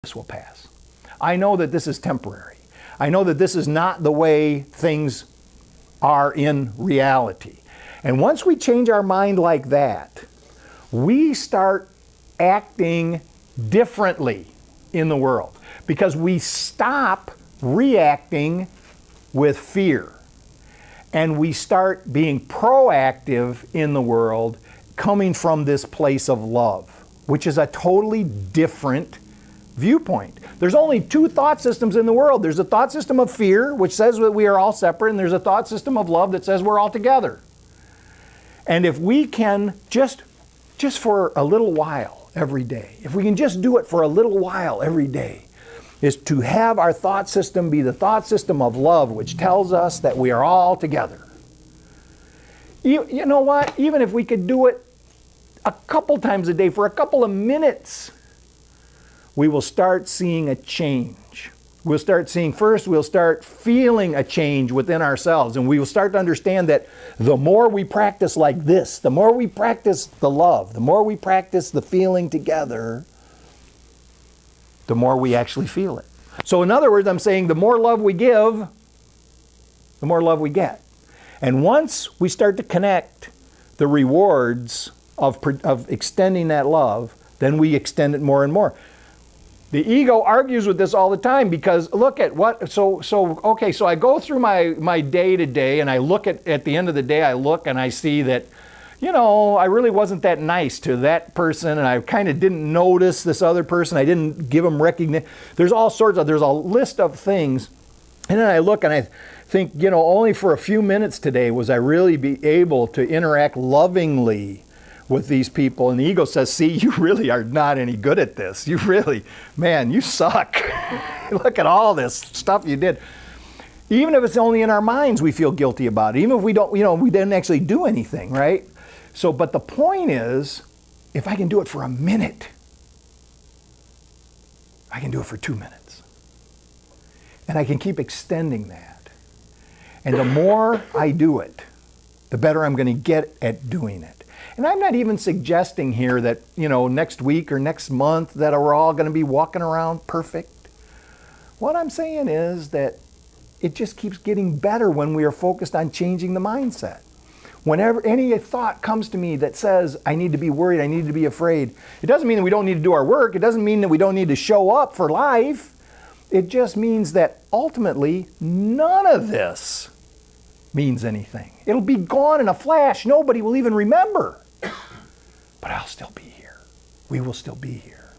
this will pass. I know that this is temporary. I know that this is not the way things are in reality. And once we change our mind like that, we start acting differently in the world because we stop reacting with fear and we start being proactive in the world coming from this place of love, which is a totally different viewpoint. There's only two thought systems in the world. There's a thought system of fear, which says that we are all separate, and there's a thought system of love that says we're all together. And if we can just for a little while every day, if we can just do it for a little while every day, is to have our thought system be the thought system of love, which tells us that we are all together. You know what? Even if we could do it a couple times a day for a couple of minutes, we will start seeing a change. We'll start feeling a change within ourselves, and we will start to understand that the more we practice like this, the more we practice the love, the more we practice the feeling together, the more we actually feel it. So in other words, I'm saying the more love we give, the more love we get. And once we start to connect the rewards of extending that love, then we extend it more and more. The ego argues with this all the time because look at what, so I go through my day to day and I look at the end of the day, I look and I see that, I really wasn't that nice to that person and I kind of didn't notice this other person. I didn't give them recognition. There's a list of things. And then I look and I think, only for a few minutes today was I really be able to interact lovingly with these people. And the ego says, see, you really are not any good at this. You really, man, you suck. Look at all this stuff you did. Even if it's only in our minds, we feel guilty about it. Even if we don't, we didn't actually do anything, right? So, but the point is, if I can do it for a minute, I can do it for 2 minutes. And I can keep extending that. And the more I do it, the better I'm going to get at doing it. And I'm not even suggesting here that, next week or next month that we're all going to be walking around perfect. What I'm saying is that it just keeps getting better when we are focused on changing the mindset. Whenever any thought comes to me that says, I need to be worried, I need to be afraid, it doesn't mean that we don't need to do our work. It doesn't mean that we don't need to show up for life. It just means that ultimately none of this means anything. It'll be gone in a flash. Nobody will even remember. But I'll still be here. We will still be here.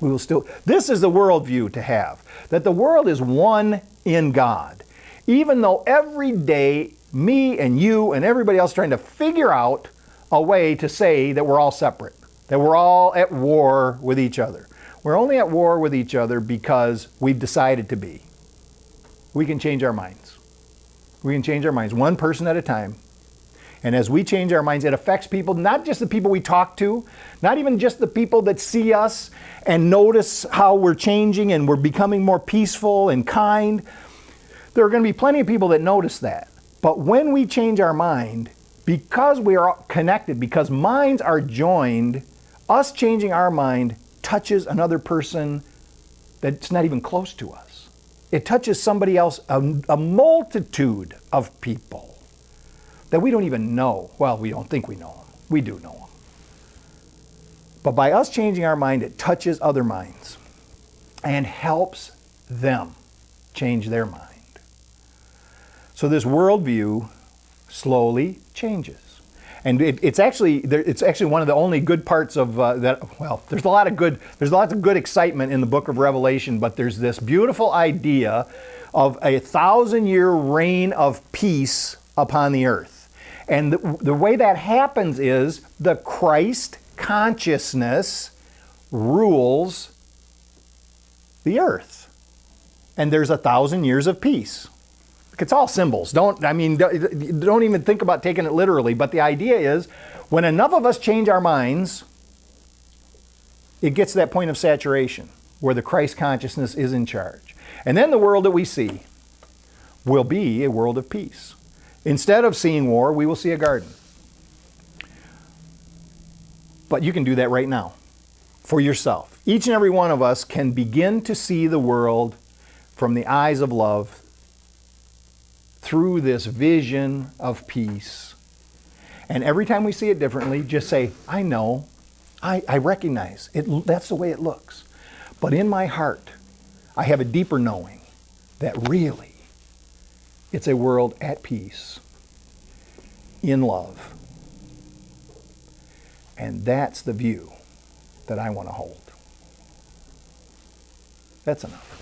This is the worldview to have, that the world is one in God. Even though every day, me and you and everybody else trying to figure out a way to say that we're all separate, that we're all at war with each other. We're only at war with each other because we've decided to be. We can change our minds. We can change our minds one person at a time. And as we change our minds, it affects people, not just the people we talk to, not even just the people that see us and notice how we're changing and we're becoming more peaceful and kind. There are going to be plenty of people that notice that. But when we change our mind, because we are connected, because minds are joined, us changing our mind touches another person that's not even close to us. It touches somebody else, a multitude of people that we don't even know. Well, we don't think we know them. We do know them. But by us changing our mind, it touches other minds and helps them change their mind. So this worldview slowly changes. And it's actually one of the only good parts of that. Well, there's lots of good excitement in the book of Revelation, but there's this beautiful idea of a 1,000-year reign of peace upon the earth. And the way that happens is the Christ consciousness rules the earth. And there's 1,000 years of peace. It's all symbols. Don't even think about taking it literally. But the idea is, when enough of us change our minds, it gets to that point of saturation where the Christ consciousness is in charge. And then the world that we see will be a world of peace. Instead of seeing war, we will see a garden. But you can do that right now. for yourself. Each and every one of us can begin to see the world from the eyes of love through this vision of peace. And every time we see it differently, just say, I know, I recognize it. That's the way it looks. But in my heart, I have a deeper knowing that really it's a world at peace, in love. And that's the view that I want to hold. That's enough.